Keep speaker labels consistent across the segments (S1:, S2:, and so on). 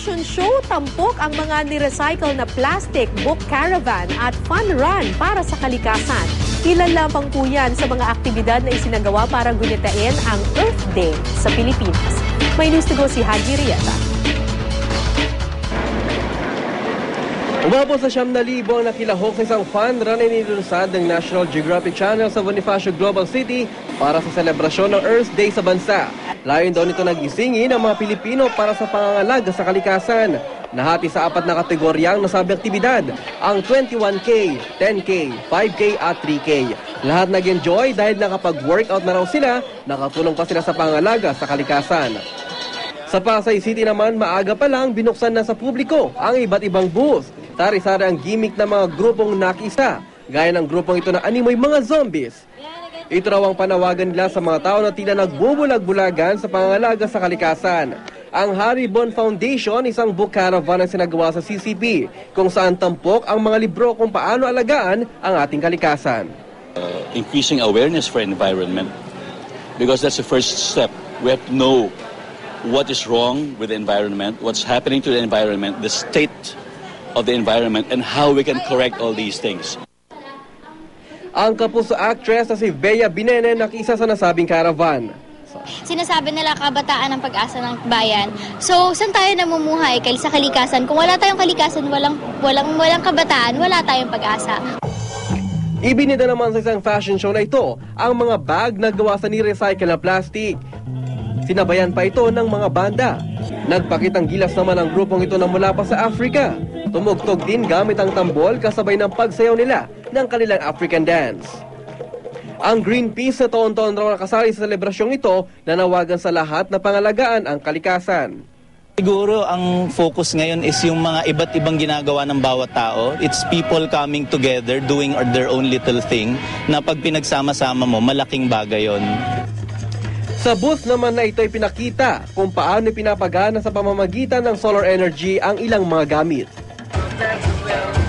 S1: fashion show, tampok ang mga ni-recycle na plastic, book caravan at fun run para sa kalikasan. Ilan lamang po yan sa mga aktibidad na isinagawa para gunitain ang Earth Day sa Pilipinas. May news to go si Haji Rieta.
S2: Umabot sa 7,000 ang nakilahok sa isang fun run na inilunsad ng National Geographic Channel sa Bonifacio Global City para sa selebrasyon ng Earth Day sa bansa. Layon daw nito nagisingin ang mga Pilipino para sa pangangalaga sa kalikasan. Nahati sa 4 na kategoryang nasabing aktibidad, ang 21K, 10K, 5K at 3K. Lahat nag-enjoy dahil nakapag-workout na raw sila, nakatulong pa sila sa pangangalaga sa kalikasan. Sa Pasay City naman, maaga pa lang binuksan na sa publiko ang iba't ibang booth. Tari-sari ang gimmick ng mga grupong nakisa, gaya ng grupong ito na animoy mga zombies. Ito raw ang panawagan nila sa mga tao na tila nagbubulag-bulagan sa pangangalaga sa kalikasan. Ang Haribon Foundation, isang book caravan ang sinagawa sa CCP, kung saan tampok ang mga libro kung paano alagaan ang ating kalikasan.
S3: Increasing awareness for environment, because that's the first step. We have to know what is wrong with the environment, what's happening to the environment, the state of the environment, and how we can correct all these things.
S2: Ang kapuso actress na si Bea Binene nakisa sa nasabing caravan.
S4: Sinasabi nila kabataan ang pag-asa ng bayan. So, saan tayo namumuhay sa kalikasan? Kung wala tayong kalikasan, walang kabataan, wala tayong pag-asa.
S2: Ibinida naman sa isang fashion show na ito ang mga bag na gawa sa ni-recycle na plastic. Sinabayan pa ito ng mga banda. Nagpakitang gilas naman ang grupong ito na mula pa sa Africa. Tumugtog din gamit ang tambol kasabay ng pagsayaw nila ng kanilang African dance. Ang Greenpeace na taon-taon raw nakasali sa selebrasyong ito nanawagan sa lahat na pangalagaan ang kalikasan.
S5: Siguro ang focus ngayon is yung mga iba't ibang ginagawa ng bawat tao. It's people coming together, doing their own little thing, na pag pinagsama-sama mo, malaking bagay yon.
S2: Sa booth naman na ito ay pinakita kung paano pinapagana sa pamamagitan ng solar energy ang ilang mga gamit.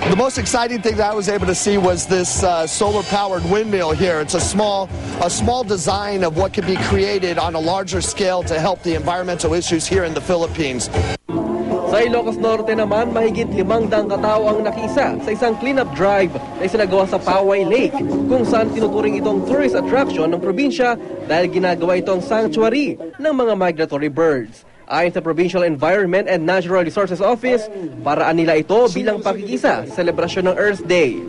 S6: The most exciting thing that I was able to see was this solar-powered windmill here. It's a small design of what could be created on a larger scale to help the environmental issues here in the Philippines.
S2: Sa Ilocos Norte naman, mahigit 500 katao ang nakisa sa isang cleanup drive na isinagawa sa Poway Lake, kung saan tinuturing itong tourist attraction ng probinsya dahil ginagawa itong sanctuary ng mga migratory birds. Ayon sa Provincial Environment and Natural Resources Office, paraan nila ito bilang pakikisa sa selebrasyon ng Earth Day.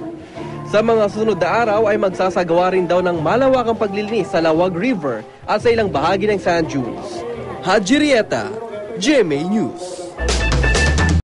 S2: Sa mga susunod na araw ay magsasagawa rin daw ng malawakang paglilinis sa Lawag River at sa ilang bahagi ng sand dunes. Haji Rieta, GMA News.